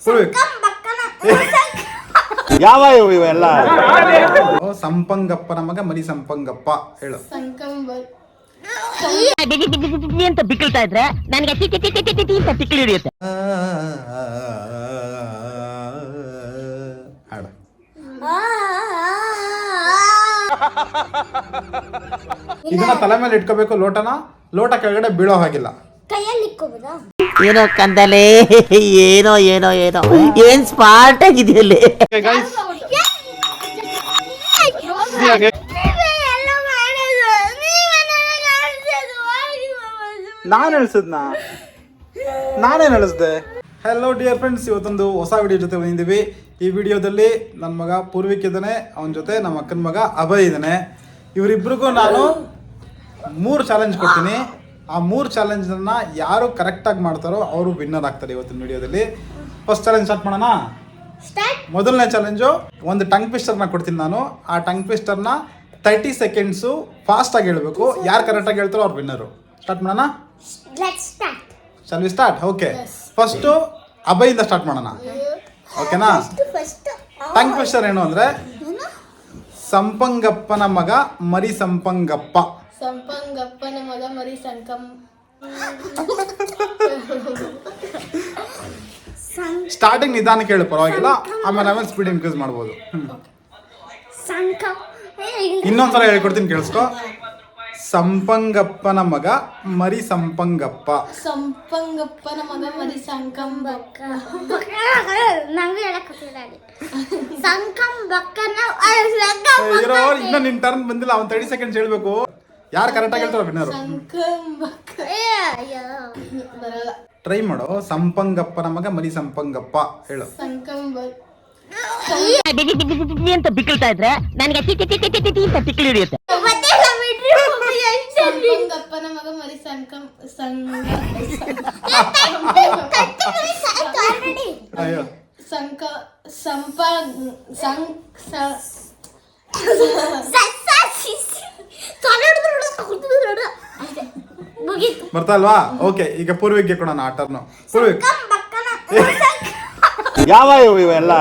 ಪೂರ್ವಿಕ್ ಯಾವ ಇವೆಲ್ಲ ಸಂಪಂಗಪ್ಪನ ಮಗ ಮರಿ ಸಂಪಂಗಪ್ಪ ಹೇಳು. ಅಂತ ಬಿಕ್ಕಳ್ತಾ ಇದ್ರೆ ನನಗೆ ಅಂತ ತಿಕ್ಕಲಿ ಹಿಡಿಯುತ್ತೆ. ಹಾಡು. ಇದನ್ನ ತಲೆ ಮೇಲೆ ಇಟ್ಕೋಬೇಕು. ಲೋಟ ಕೆಳಗಡೆ ಬೀಳೋ ಹಾಗಿಲ್ಲ. ಕೈಯಲ್ಲಿ ಇಟ್ಕೋಬೋದಾ? ಏನೋ ಕಂದಲೆ ಏನೋ ಏನೋ ಏನೋ ಏನ್ ಸ್ಮಾರ್ಟ್ ಆಗಿದೆಯಲ್ಲಿ. ನಾನೇನು ಹೇಳಿಸ್ದೆ? ಹೆಲೋ ಡಿಯರ್ ಫ್ರೆಂಡ್ಸ್, ಇವತ್ತೊಂದು ಹೊಸ ವಿಡಿಯೋ ಜೊತೆ ಬಂದಿದ್ದೀವಿ. ಈ ವಿಡಿಯೋದಲ್ಲಿ ನನ್ನ ಮಗ ಪೂರ್ವಿಕ್ ಇದ್ದಾನೆ, ಅವನ ಜೊತೆ ನಮ್ಮ ಅಕ್ಕನ ಮಗ ಅಭಯ್ ಇದ್ದಾನೆ. ಇವರಿಬ್ರಿಗೂ ನಾನು 3 ಚಾಲೆಂಜ್ ಕೊಡ್ತೀನಿ. ಆ 3 ಚಾಲೆಂಜನ್ನು ಯಾರು ಕರೆಕ್ಟಾಗಿ ಮಾಡ್ತಾರೋ ಅವರು ವಿನ್ನರ್ ಆಗ್ತಾರೆ ಇವತ್ತಿನ ವಿಡಿಯೋದಲ್ಲಿ. ಫಸ್ಟ್ ಚಾಲೆಂಜ್ ಸ್ಟಾರ್ಟ್ ಮಾಡೋಣ. ಮೊದಲನೇ ಚಾಲೆಂಜು, ಒಂದು ಟಂಗ್ ಟ್ವಿಸ್ಟರ್ನ ಕೊಡ್ತೀನಿ ನಾನು. ಆ ಟಂಗ್ ಟ್ವಿಸ್ಟರ್ನ 30 ಸೆಕೆಂಡ್ಸು ಫಾಸ್ಟಾಗಿ ಹೇಳಬೇಕು. ಯಾರು ಕರೆಕ್ಟಾಗಿ ಹೇಳ್ತಾರೋ ಅವ್ರು ವಿನ್ನರು. ಸ್ಟಾರ್ಟ್ ಮಾಡೋಣ. Shall we start? Okay, first ಅಭಯಿಂದ ಸ್ಟಾರ್ಟ್ ಮಾಡೋಣ. ಓಕೆನಾ? ಟಂಗ್ ಟ್ವಿಸ್ಟರ್ ಏನು ಅಂದರೆ, ಸಂಪಂಗಪ್ಪನ ಮಗ ಮರಿ ಸಂಪಂಗಪ್ಪ. ಸಂಪಂಗಪ್ಪನ ಮಗ ಮರಿ ಸಂಕಂ. ಸ್ಟಾರ್ಟಿಂಗ್ ನಿಧಾನಕ್ಕೆ ಹೇಳು, ಪರವಾಗಿಲ್ಲ. ಆಮೇಲೆ ಸ್ಪೀಡ್ ಇನ್ಕ್ರೀಸ್ ಮಾಡ್ಬೋದು. ಇನ್ನೊಂದ್ಸಲ ಹೇಳ್ಕೊಡ್ತೀನಿ, ಕೇಳಿಸ್ಕೊ. ಸಂಪಂಗಪ್ಪನ ಮಗ ಮರಿ ಸಂಪಂಗಪ್ಪ. ಸಂಪಂಗಪ್ಪನ ಮಗ ಮರಿ ಸಂಕಂಬಕ್ಕ. ನಂಗೆ ಹೇಳಕ್ ಸಂಕಂಬಕ್ಕನ ಇರೋ, ಇನ್ನ ನಿನ್ ಟರ್ನ್ ಬಂದಿಲ್ಲ. ಅವ್ನು 30 ಸೆಕೆಂಡ್ಸ್ ಹೇಳ್ಬೇಕು. ಯಾರು ಕರೆಕ್ಟಾಗಿ ಹೇಳ್ತಾರೋ ವಿನ್ನರು. ಟ್ರೈ ಮಾಡು. ಸಂಪಂಗಪ್ಪನ ಮಗ ಮರಿ ಸಂಪಂಗಪ್ಪ ಹೇಳು. ಅಂತ ಬಿಕ್ಕಳ್ತಾ ಇದ್ರೆ ನನಗೆ ಅಂತ ತಿಕ್ಕಲಿ ಹಿಡಿಯುತ್ತೆ. ಸಂಪಂಗಪ್ಪನ ಮಗ ಮರಿ ಸಂಕಂ. ಅಯ್ಯೋ, ಸಂಕ ಸಂಪ ಬರ್ತಾ ಅಲ್ವಾ? ಓಕೆ, ಈಗ ಪೂರ್ವಿಕ್ಗೆ ಕೊಡೋಣ ಆ ಟರ್ನು. ಪೂರ್ವಿಕ್, ಯಾವ ಇವೆಲ್ಲ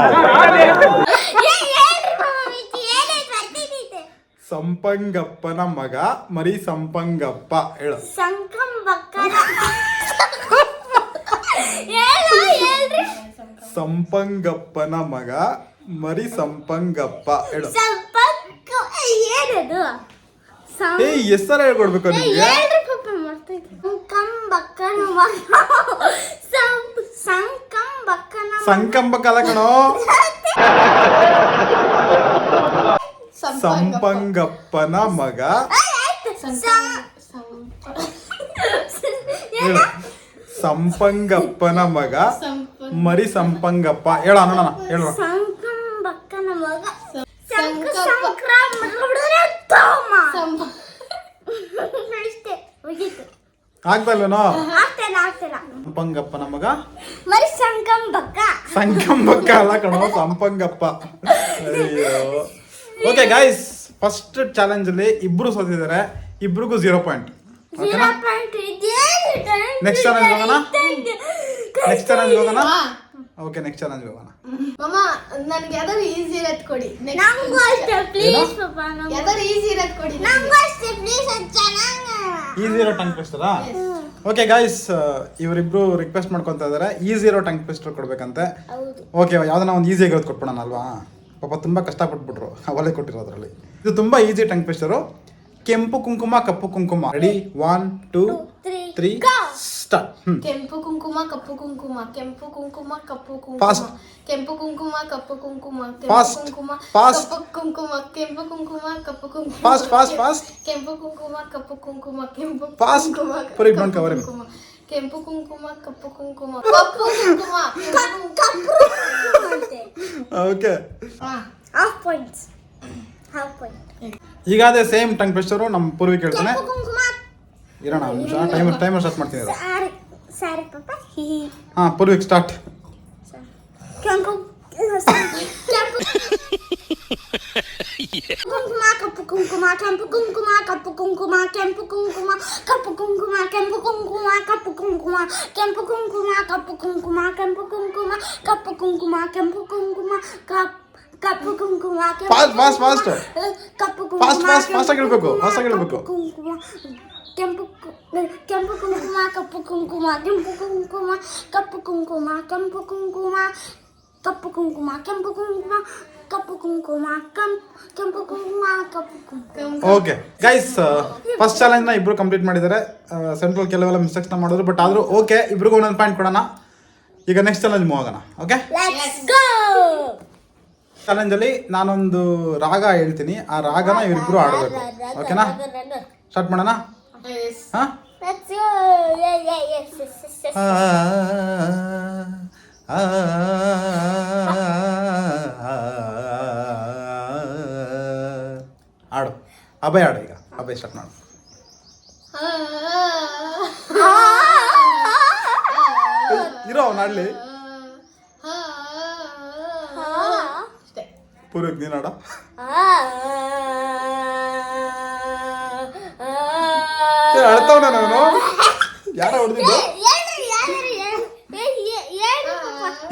ಸಂಪಂಗಪ್ಪನ ಮಗ ಮರಿ ಸಂಪಂಗಪ್ಪ ಹೇಳು. ಸಂಪಂಗಪ್ಪನ ಮಗ ಮರಿ ಸಂಪಂಗಪ್ಪ ಹೇಳು. ಹೆಸರು ಹೇಳ್ಕೊಡ್ಬೇಕು ನಿಮ್ಗೆ. ಸಂಕಂಬಕ್ಕ ಅಲ್ಲ ಕಣೋ, ಸಂಪಂಗಪ್ಪನ ಮಗ ಹೇಳು. ಸಂಪಂಗಪ್ಪನ ಮಗ ಮರಿ ಸಂಪಂಗಪ್ಪ ಹೇಳು. ಅನ್ನೋಣ ಹೇಳು. ಆಗ್ತಲ್ವೇನೋ? ಸಂಪಂಗಪ್ಪನ ಮಗ ಮರಿ ಸಂಕಂಬಕ್ಕ. ಸಂಕಂಬಕ್ಕ ಅಲ್ಲ ಕಣೋ, ಸಂಪಂಗಪ್ಪ. ಅಯ್ಯೋ. ಓಕೆ ಗೈಸ್, ಫಸ್ಟ್ ಚಾಲೆಂಜ್ ಅಲ್ಲಿ ಇಬ್ರು ಸೋತಿದ್ದಾರೆ. ಇಬ್ರಿಗೂ 0 ಪಾಯಿಂಟ್. ಓಕೆನಾ? ನೆಕ್ಸ್ಟ್ ಚಾಲೆಂಜ್ ಹೋಗೋಣ. ಓಕೆ, ನೆಕ್ಸ್ಟ್ ಚಾಲೆಂಜ್ ಹೋಗೋಣ. ಮಮ್ಮ, ನನಗೆ ಯಾವ್ದಾದ್ರು ಈಸಿ ಇರೋದು ಕೊಡಿ. ನಂಗೂ ಅಷ್ಟೇ ಪ್ಲೀಸ್ ಪಾಪಾ. ಯಾವ್ದಾದ್ರು ಈಸಿ ಇರೋದು ಕೊಡಿ. ನಂಗೂ ಅಷ್ಟೇ ಪ್ಲೀಸ್. ಈಸಿ ಇರೋ ಟಂಗ್ ಟ್ವಿಸ್ಟರಾ? ಓಕೆ ಗೈಸ್, ಇವರಿಬ್ರು ರಿಕ್ವೆಸ್ಟ್ ಮಾಡ್ಕೊತಾ ಇದಾರೆ ಈಸಿ ಇರೋ ಟಂಗ್ ಟ್ವಿಸ್ಟರ್ ಕೊಡ್ಬೇಕಂತೆ. ಓಕೆ, ಯಾವ್ದನ್ನ ಒಂದು ಈಸಿ ಆಗಿರೋದು ಕೊಟ್ಬಿಡೋಣ ಅಲ್ವಾ? ಪಾಪ ತುಂಬಾ ಕಷ್ಟಪಟ್ಬಿಟ್ರು, ಅವಲೇ ಕೊಟ್ಟಿರೋದ್ರಲ್ಲಿ. ಇದು ತುಂಬಾ ಈಸಿ ಟಂಗ್ ಟ್ವಿಸ್ಟರು. ಕೆಂಪು ಕುಂಕುಮ ಕಪ್ಪು ಕುಂಕುಮ. ರೆಡಿ? 1 2 3 ಸ್ಟಾರ್ಟ್. ಕೆಂಪು ಕುಂಕುಮ ಕಪ್ಪು ಕುಂಕುಮ. ಕೆಂಪು ಕುಂಕುಮ ಕಪ್ಪು ಕುಂಕುಮ. ಫಾಸ್ಟ್. ಕೆಂಪು ಕುಂಕುಮ ಕಪ್ಪು ಕುಂಕುಮ. ಫಾಸ್ಟ್. ಕುಂಕುಮ ಫಾಸ್ಟ್. ಕಪ್ಪು ಕುಂಕುಮ. ಕೆಂಪು ಕುಂಕುಮ ಕಪ್ಪು ಕುಂಕುಮ. Fast fast fast. ಕೆಂಪು ಕುಂಕುಮ ಕಪ್ಪು ಕುಂಕುಮ. ಕೆಂಪು fast. Puri don't cover him. ಕೆಂಪು ಕುಂಕುಮ ಕಪ್ಪು ಕುಂಕುಮ. ಕಪ್ಪು ಕುಂಕುಮ. ಕಪ್ಪು ಅಂತೆ. Okay, half points. Half point. ಈಗ ಅದೇ ಸೇಮ್ ಟಂಗ್ ಟ್ವಿಸ್ಟರು ನಮ್ಮ ಪೂರ್ವಿಕ್ ಹೇಳ್ತಾನೆ. ಕೆಂಪು ಕುಂಕುಮ. ಇರೋಣ ಟೈಮರ್ ಸ್ಟಾರ್ಟ್ ಮಾಡ್ತೀನಿ. ಸಾರಿ ಪಾಪ. ಹಾ, ಪೂರ್ವಿಕ್ ಸ್ಟಾರ್ಟ್. ಕೆಂಪು ಕುಂಕುಮ ಕಪ್ಪು ಕುಂಕುಮ. ಕುಂಕುಮ ಕೆಂಪು ಕುಂಕುಮ ಕಪ್ಪು ಕುಂಕುಮ ಕೆಂಪು ಕುಂಕುಮ ಕಪ್ಪು ಕುಂಕುಮ ಕೆಂಪು ಕುಂಕುಮ ಕಪ್ಪು ಕುಂಕುಮ ಕೆಂಪು ಕುಂಕುಮ ಕಪ್ಪು ಕುಂಕುಮ ಕೆಂಪು ಕುಂಕುಮ ಕಪ್ಪು ಕುಂಕುಮ ಕೆಂಪು ಕುಂಕುಮ ಕಪ್ಪು ಕುಂಕುಮ ಫಾಸ್ಟ್ ಕಪ್ಪು ಫಾಸ್ಟ್ ಆಗಿ ಹೇಳ್ಬೇಕು ಕುಂಕುಮ ಕೆಂಪು ಕೆಂಪು ಕುಂಕುಮ ಕಪ್ಪು ಕುಂಕುಮ ಕೆಂಪು ಕುಂಕುಮ ಕಪ್ಪು ಕುಂಕುಮ ಕೆಂಪು ಕುಂಕುಮ ಕಪ್ಪು ಕುಂಕುಮ ಕೆಂಪು ಕುಂಕುಮ ಕಪ್ಪು ಕುಂಕುಮ ಕೆಂಪು ಕುಂಕುಮ ಕಪ್ಪು ಕುಂಕುಮ. ಓಕೆ ಗೈಸ್, ಫಸ್ಟ್ ಚಾಲೆಂಜ್ನ ಇಬ್ರು ಕಂಪ್ಲೀಟ್ ಮಾಡಿದ್ದಾರೆ. ಸೆಂಟ್ರಲ್ ಕೆಲವೆಲ್ಲ ಮಿಸ್ಟೇಕ್ಸ್ನ ಮಾಡಿದ್ರು, ಬಟ್ ಆದರೂ ಓಕೆ, ಇಬ್ರಿಗೂ ಒಂದೊಂದು ಪಾಯಿಂಟ್ ಕೊಡೋಣ. ಈಗ ನೆಕ್ಸ್ಟ್ ಚಾಲೆಂಜ್ ಹೋಗೋಣ. ಓಕೆ, ಚಾಲೆಂಜಲ್ಲಿ ನಾನೊಂದು ರಾಗ ಹೇಳ್ತೀನಿ, ಆ ರಾಗನ ಇವರಿಬ್ರು ಆಡಬೇಕು. ಓಕೆನಾ? ಸ್ಟಾರ್ಟ್ ಮಾಡೋಣ. ಹಾಂ, ಆಡು. ಅಭಯ್ ಆಡು. ಈಗ ಅಭಯ್ ಸ್ಟಾರ್ಟ್ ಮಾಡು. ಇರೋ ಅವ್ನು ಆಡ್ಲಿ. ಪೂರ್ವಕ್ ನೀನು ಆಡ. ಅಳ್ತಾವನ ನಾನು. ಯಾರ ಹೊಡೆದಿದ್ದು?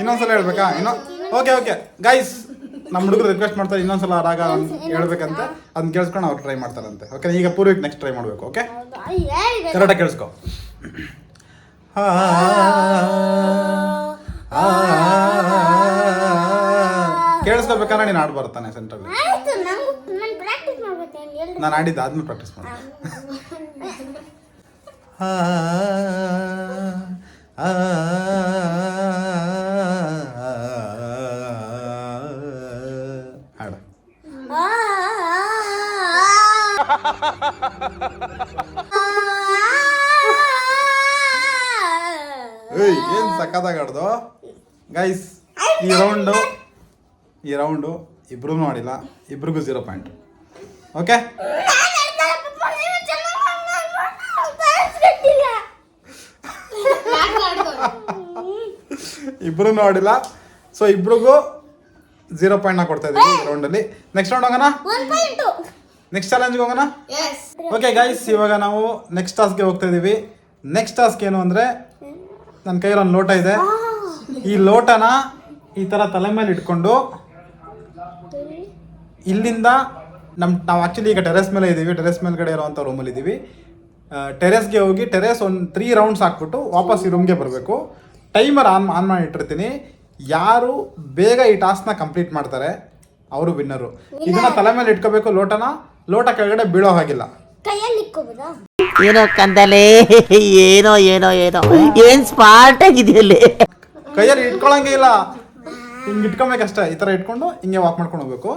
ಇನ್ನೊಂದ್ಸಲ ಹೇಳ್ಬೇಕಾ? ಓಕೆ ಗೈಸ್, ನಮ್ಮ ಹುಡುಗರು ರಿಕ್ವೆಸ್ಟ್ ಮಾಡ್ತಾರೆ ಇನ್ನೊಂದ್ಸಲ ರಾಗ ಹೇಳ್ಬೇಕಂತೆ. ಅದನ್ನ ಕೇಳಿಸ್ಕೊಂಡು ಅವ್ರು ಟ್ರೈ ಮಾಡ್ತಾರಂತೆ. ಓಕೆ, ಈಗ ಪೂರ್ವಕ್ಕೆ ನೆಕ್ಸ್ಟ್ ಟ್ರೈ ಮಾಡಬೇಕು. ಓಕೆ, ಕರೆಕ್ಟಾಗಿ ಕೇಳಿಸ್ಕೊ. ಕೇಳಿಸ್ಕೋಬೇಕಾದ್ರೆ ನೀನು ಆಡ್ ಬರ್ತಾನೆ ಸೆಂಟ್ರಲ್ಲಿ. ನಾನು ಆಡಿದ್ದು ಆದ್ಮೇಲೆ ಪ್ರಾಕ್ಟೀಸ್ ಮಾಡಿ. ಹಾಡು. ಏನ್ ಸಕ್ಕತ್ತಾಗಿ ಆಡ್ದು ಗೈಸ್. ಈ ರೌಂಡು ಇಬ್ರು ಮಾಡಿಲ್ಲ, ಇಬ್ರಿಗೂ 0 ಪಾಯಿಂಟ್. ಓಕೆ, ಇಬ್ರು ಆಡಿಲ್ಲ, ಸೊ ಇಬ್ರಿಗೂ 0 ಪಾಯಿಂಟ್ ಕೊಡ್ತಾ ಇದೀವಿ ಈ ರೌಂಡಲ್ಲಿ. ನೆಕ್ಸ್ಟ್ ರೌಂಡ್ ಹೋಗೋಣ, ನೆಕ್ಸ್ಟ್ ಚಾಲೆಂಜ್ಗೆ ಹೋಗೋಣ. ಓಕೆ ಗೈಸ್, ಇವಾಗ ನಾವು ನೆಕ್ಸ್ಟ್ ಟಾಸ್ಕ್ಗೆ ಹೋಗ್ತಾ ಇದೀವಿ. ನೆಕ್ಸ್ಟ್ ಟಾಸ್ಕ್ ಏನು ಅಂದರೆ, ನನ್ನ ಕೈಯಲ್ಲಿ ಒಂದು ಲೋಟ ಇದೆ. ಈ ಲೋಟನ ಈ ಥರ ತಲೆ ಮೇಲೆ ಇಟ್ಕೊಂಡು ಇಲ್ಲಿಂದ ನಾವು ಆ್ಯಕ್ಚುಲಿ ಈಗ ಟೆರೆಸ್ ಮೇಲೆ ಇದ್ದೀವಿ. ಟೆರೆಸ್ ಮೇಲ್ಗಡೆ ಇರೋವಂಥ ರೂಮಲ್ಲಿ ಇದ್ದೀವಿ. ಟೆರೆಸ್ಗೆ ಹೋಗಿ ಟೆರೆಸ್ ಒಂದು 3 ರೌಂಡ್ಸ್ ಹಾಕ್ಬಿಟ್ಟು ವಾಪಸ್ ಈ ರೂಮ್ಗೆ ಬರಬೇಕು. ಟೈಮರ್ ಆನ್ ಮಾಡಿ ಇಟ್ಟಿರ್ತೀನಿ. ಯಾರು ಬೇಗ ಈ ಟಾಸ್ಕ್ನ ಕಂಪ್ಲೀಟ್ ಮಾಡ್ತಾರೆ ಅವರು ವಿನ್ನರು. ಇದನ್ನ ತಲೆ ಮೇಲೆ ಇಟ್ಕೋಬೇಕು. ಲೋಟ ಕೆಳಗಡೆ ಬೀಳೋ ಹಾಗಿಲ್ಲ. ಏನೋ ಕಂದಲೆ, ಏನೋ ಏನ್ ಸ್ಮಾರ್ಟ್ ಆಗಿದೆಯಲ್ಲಿ. ಕೈಯಲ್ಲಿ ಇಟ್ಕೊಳಂಗೆ ಇಲ್ಲ, ಹಿಂಗೆ ಇಟ್ಕೊಬೇಕಷ್ಟೇ. ಈ ಥರ ಇಟ್ಕೊಂಡು ಹಿಂಗೆ ವಾಕ್ ಮಾಡ್ಕೊಂಡು ಹೋಗ್ಬೇಕು.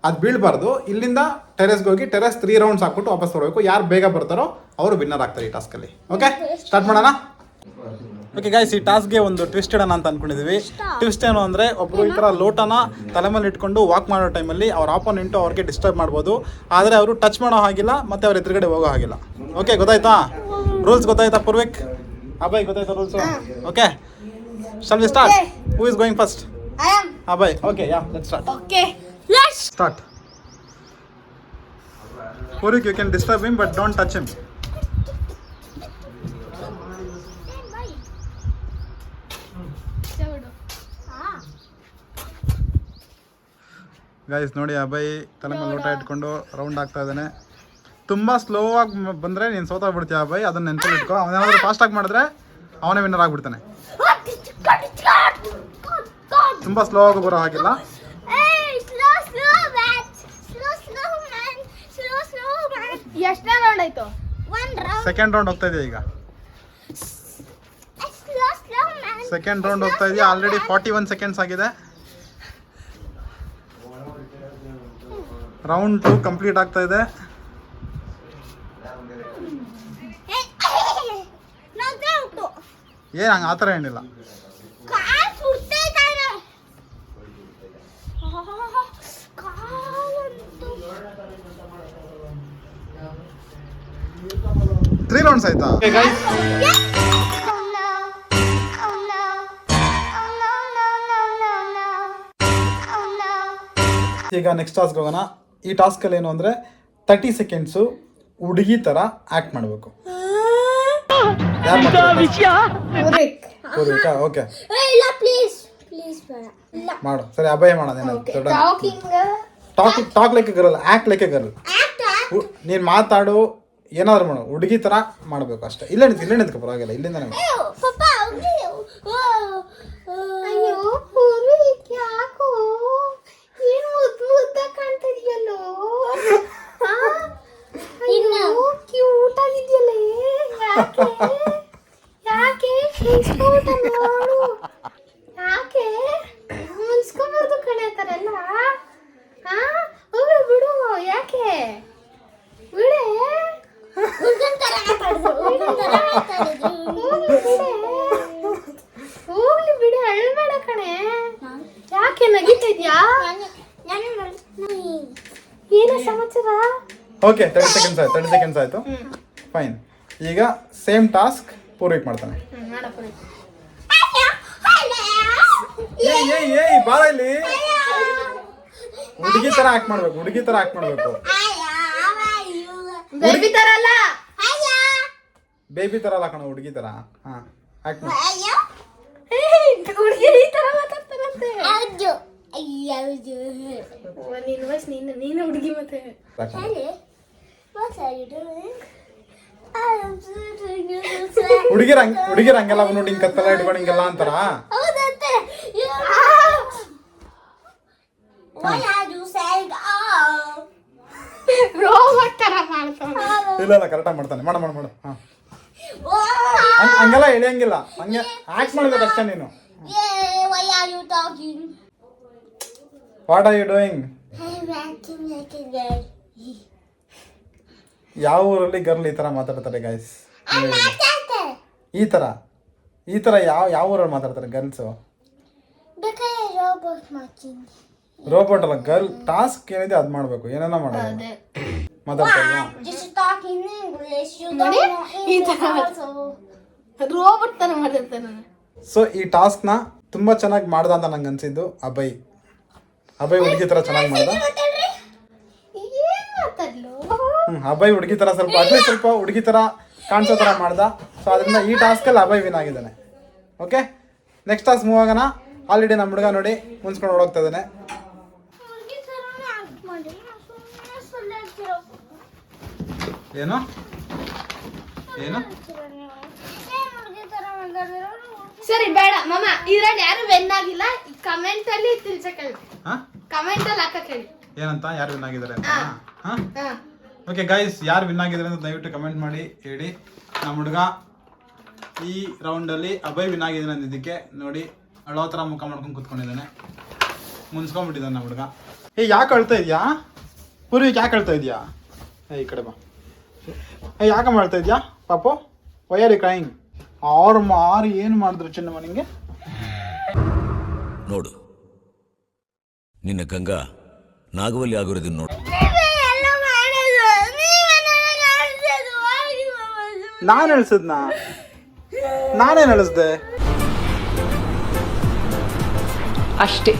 ಅದು ಬೀಳಬಾರ್ದು. ಇಲ್ಲಿಂದ ಟೆರೆಸ್ಗೆ ಹೋಗಿ ಟೆರೆಸ್ 3 ರೌಂಡ್ಸ್ ಹಾಕ್ಬಿಟ್ಟು ವಾಪಸ್ ಬರಬೇಕು. ಯಾರು ಬೇಗ ಬರ್ತಾರೋ ಅವರು ವಿನ್ನರ್ ಆಗ್ತಾರೆ ಈ ಟಾಸ್ಕಲ್ಲಿ. ಓಕೆ, ಸ್ಟಾರ್ಟ್ ಮಾಡೋಣ. ಓಕೆ ಗೈಸ್, ಈ ಟಾಸ್ಕ್ಗೆ ಒಂದು ಟ್ವಿಸ್ಟ್ ಇಡೋಣ ಅಂತ ಅನ್ಕೊಂಡಿದ್ದೀವಿ. ಟ್ವಿಸ್ಟ್ ಏನು ಅಂದರೆ, ಒಬ್ಬರು ಈ ಥರ ಲೋಟನ ತಲೆ ಮೇಲೆ ಇಟ್ಕೊಂಡು ವಾಕ್ ಮಾಡೋ ಟೈಮಲ್ಲಿ ಅವ್ರ ಆಪೋನೆಂಟು ಅವ್ರಿಗೆ ಡಿಸ್ಟರ್ಬ್ ಮಾಡ್ಬೋದು. ಆದರೆ ಅವರು ಟಚ್ ಮಾಡೋ ಹಾಗಿಲ್ಲ, ಮತ್ತು ಅವ್ರ ಎದುರುಗಡೆ ಹೋಗೋ ಹಾಗಿಲ್ಲ. ಓಕೆ, ಗೊತ್ತಾಯ್ತಾ ರೂಲ್ಸ್? ಗೊತ್ತಾಯ್ತಾ ಪೂರ್ವಿಕ್? ಅಭಯ್ ಗೊತ್ತಾಯ್ತಾ rules? Okay, shawl we start? Who is going first? Abhay. Okay, yeah, let's start. Okay, let's start. Purvik, you can disturb him but don't touch him. Guys ನೋಡಿ, ಅಭಯ್ ತಲೆ ಮೇಲೆ ಲೋಟ ಇಟ್ಕೊಂಡು ರೌಂಡ್ ಆಗ್ತಾ ಇದ್ದಾನೆ. ತುಂಬ ಸ್ಲೋ ಆಗಿ ಬಂದರೆ ನೀನು ಸೋತಾಗ್ಬಿಡ್ತೀಯ ಅಭಯ್. ಅದನ್ನ ನೆನಪಲ್ಲಿ ಇಟ್ಕೋ. ಅವನೇನಾದ್ರೂ ಫಾಸ್ಟಾಗಿ ಮಾಡಿದ್ರೆ ಅವನೇ ವಿನ್ನರ್ ಆಗ್ಬಿಡ್ತಾನೆ. ತುಂಬ ಸ್ಲೋ ಆಗಿ ಬರೋ ಹಾಗಿಲ್ಲ. ಎಷ್ಟನೇ ರೌಂಡ್ ಆಯ್ತು? ಸೆಕೆಂಡ್ ರೌಂಡ್ ಹೋಗ್ತಾ ಇದೆಯಾ ಈಗ? ಸೆಕೆಂಡ್ ರೌಂಡ್ ಹೋಗ್ತಾ ಇದೆಯಾ. ಆಲ್ರೆಡಿ 41 ಸೆಕೆಂಡ್ಸ್ ಆಗಿದೆ. ರೌಂಡ್ 2 ಕಂಪ್ಲೀಟ್ ಆಗ್ತಾ ಇದೆ. ಏನು ಹಂಗೆ ಆ ಥರ ಏನಿಲ್ಲ. ತ್ರೀ ರೌಂಡ್ಸ್ ಆಯ್ತಾ? ಈಗ ನೆಕ್ಸ್ಟ್ ಟಾಸ್ಕ್ ಹೋಗೋಣ. ಈ ಟಾಸ್ಕಲ್ಲಿ ಏನು ಅಂದರೆ, 30 ಸೆಕೆಂಡ್ಸು ಹುಡುಗಿ ಥರ ಆ್ಯಕ್ಟ್ ಮಾಡಬೇಕು. ಪೂರ್ವಿಕಾ ಓಕೆ ಇಲ್ಲ ಪ್ಲೀಸ್ ಪ್ಲೀಸ್ ಬೇಡ ಇಲ್ಲ ಮಾಡು. ಸರಿ ಅಭಯ ಮಾಡೋದೇನು talking talk like girl, act like girl. Act ನೀನು ಮಾತಾಡು, ಏನಾದ್ರು ಮಾಡು, ಹುಡುಗಿ ಥರ ಮಾಡಬೇಕು ಅಷ್ಟೇ. ಇಲ್ಲೇ ನಿಂತ್ಕೊ ಪರವಾಗಿಲ್ಲ, ಇಲ್ಲಿಂದಾನೆ ಮಾಡು. ಪಾಪ ಅಯ್ಯೋ ಪೂರ್ವಿಕ್ ಯಾಕೋ ಏನು ಮುದ್ದ ಕಾಣ್ತಿದ್ಯಲ್ಲೋ, ಇನ್ನು ಕ್ಯೂಟ್ ಆಗಿದ್ಯಲ್ಲ, ಯಾಕೆ ಯಾಕೆ ಇಸ್ಕೊಂಬಿಟ್ಟ ನೋಡು, ಯಾಕೆ ಮುನ್ಸ್ಕೊಬಾರ್ದು ಕಣೆ ಆ ಥರ ಎಲ್ಲ. ಹೋಗಿ ಬಿಡು, ಯಾಕೆ ಬಿಡೆ, ಹುಡ್ಗನ್ ಥರ ಮಾತಾಡಿದ್ರು, ಹುಡ್ಗನ್ ಥರ ಮಾತಾಡಿದ್ರು, ಹೋಗ್ಲಿ ಬಿಡು, ಅಳ್ಬೇಡ ಕಣೆ. ಯಾಕೆ ನಗಿತಿದ್ಯಾ? ಏನ ಸಮಾಚಾರ? ಓಕೆ 30 ಸೆಕೆಂಡ್ಸ್ ಆಯಿತು. ಫೈನ್. ಈಗ ಸೇಮ್ ಟಾಸ್ಕ್ ಪೂರ್ವಿಕ್ ಮಾಡ್ತಾನೆ. ಏಯ್ ಬಾಳ ಇಲ್ಲಿ. ಹುಡುಗಿ ಥರ ಆ್ಯಕ್ಟ್ ಮಾಡಬೇಕು, ಹುಡುಗಿ ಥರ ಆ್ಯಕ್ಟ್ ಮಾಡಬೇಕು. ಬೇಬಿ ಥರ ಅಲ್ಲ, ಬೇಬಿ ಥರ ಅಲ್ಲ ಕಣ, ಹುಡುಗಿ ಥರ. ಹಾಂ ಆ್ಯಕ್ಟ್ ಮಾಡಿ. ಹುಡುಗಿ ಈ ಥರ ಮಾತಾಡ್ತಾರಂತೆ. ಹೌದು ಹೌದು, ನೀನು ವಯಸ್ಸು ನೀನು ಹುಡುಗಿ ಮತ್ತೆ. ಹುಡುಗಿರ ಹಂಗೆಲ್ಲ ನೋಡಿ ಹಿಂಗೆ ಕತ್ತೆಲ್ಲ ಇಟ್ಕೊಂಡು ಹಿಂಗೆಲ್ಲ ಅಂತಾರ. ಇಲ್ಲ ಕರೆಕ್ಟಾಗಿ ಮಾಡ್ತಾನೆ. ಮಾಡು. ಹಾಂ ಹಂಗೆಲ್ಲ ಎಳೆಯಂಗಿಲ್ಲ, ಹಂಗೆ ಆ್ಯಕ್ಟ್ ಮಾಡ್ಬೇಕು ಅಷ್ಟೇ ನೀನು. What are you doing? ಯಾವ ಊರಲ್ಲಿ ಗರ್ಲ್ ಈ ಥರ ಮಾತಾಡ್ತಾರೆ ಗೈಸ್? ಈ ಥರ ಯಾವ ಊರಲ್ಲಿ ಮಾತಾಡ್ತಾರೆ ಗರ್ಲ್ಸು? ರೋಬೋಟ್ ಅಲ್ಲ, ಗರ್ಲ್ ಟಾಸ್ಕ್ ಏನಿದೆ ಅದು ಮಾಡಬೇಕು, ಏನೇನೋ ಮಾಡೋದು ಮಾತಾಡ್ತಾರೆ. ರೋಬೋಟ್ ತರ ಮಾತಾಡ್ತಾನೆ. ಸೊ ಈ ಟಾಸ್ಕ್ನ ತುಂಬ ಚೆನ್ನಾಗಿ ಮಾಡ್ದ ಅಂತ ನಂಗೆ ಅನ್ಸಿದ್ದು ಅಭಯ್ ಹುಡುಗಿ ಥರ ಚೆನ್ನಾಗಿ ಮಾಡ್ದ. ಅಭಯ್ ಹುಡುಗಿ ಥರ ಸ್ವಲ್ಪ ಹುಡುಗಿ ಥರ ಕಾಣಿಸೋ ಥರ ಮಾಡ್ದ. ಸೊ ಅದರಿಂದ ಈ ಟಾಸ್ಕಲ್ಲಿ ಅಭಯ್ ವಿನ್ ಆಗಿದ್ದಾನೆ. ಓಕೆ, ನೆಕ್ಸ್ಟ್ ಟಾಸ್ಕ್ ಮೂವ್ ಆಗೋಣ. ಆಲ್ರೆಡಿ ನಮ್ಮ ಹುಡುಗ ನೋಡಿ ಮುನ್ಸ್ಕೊಂಡು ಓಡೋಗ್ತಾ ಇದ್ದಾನೆ. ಏನು ಸರಿ ಬೇಡ ಮಾಮ, ಇದ್ರಲ್ಲಿ ಯಾರು ವಿನ್ ಆಗಿಲ್ಲ. ಕಮೆಂಟ್ ಅಲ್ಲಿ ತಿಳಿಸಕ್ಕೆ, ಕಮೆಂಟ್ ಅಲ್ಲಿ ಹಾಕಕ್ಕೆ ಹೇಳಿ ಏನಂತ, ಯಾರು ವಿನ್ ಆಗಿದ್ದಾರೆ ಅಂತ. ಓಕೆ ಗೈಸ್, ಯಾರು ವಿನ್ ಆಗಿದ್ದಾರೆ ಅಂತ ದಯವಿಟ್ಟು ಕಮೆಂಟ್ ಮಾಡಿ ಹೇಳಿ. ನಮ್ಮ ಹುಡುಗ ಈ ರೌಂಡಲ್ಲಿ ಅಭಯ್ ವಿನ್ ಆಗಿದ್ದಾನೆ ಅಂದಿದ್ದಕ್ಕೆ ನೋಡಿ ಅಳೋ ಥರ ಮುಖ ಮಾಡ್ಕೊಂಡು ಕೂತ್ಕೊಂಡಿದ್ದಾನೆ, ಮುನ್ಸ್ಕೊಂಡ್ಬಿಟ್ಟಿದ್ದಾನೆ ನಮ್ಮ ಹುಡುಗ. ಯಾಕೆ ಅಳ್ತಾ ಇದೆಯಾ ಪೂರ್ವಿಕ್? ಯಾಕೆ ಅಳ್ತಾ ಇದೆಯಾ? ಈ ಕಡೆ ಬಾ. ಯಾಕೆ ಮಾಡ್ತಾ ಇದೆಯಾ ಪಾಪು? Why are you crying? ಮಾರು ಏನು ಮಾಡಿದ್ರು ಚಿನ್ನಮ್ಮ ನಿಂಗೆ? ನೋಡು, ನಿನ್ನ ಗಂಗಾ ನಾಗವಲ್ಲಿ ಆಗಿರೋದನ್ನ ನೋಡು. ನಾನು ಇಳಿಸಿದ್ನಾ? ನಾನೇನು ಇಳಿಸ್ದೆ? ಅಷ್ಟೇ.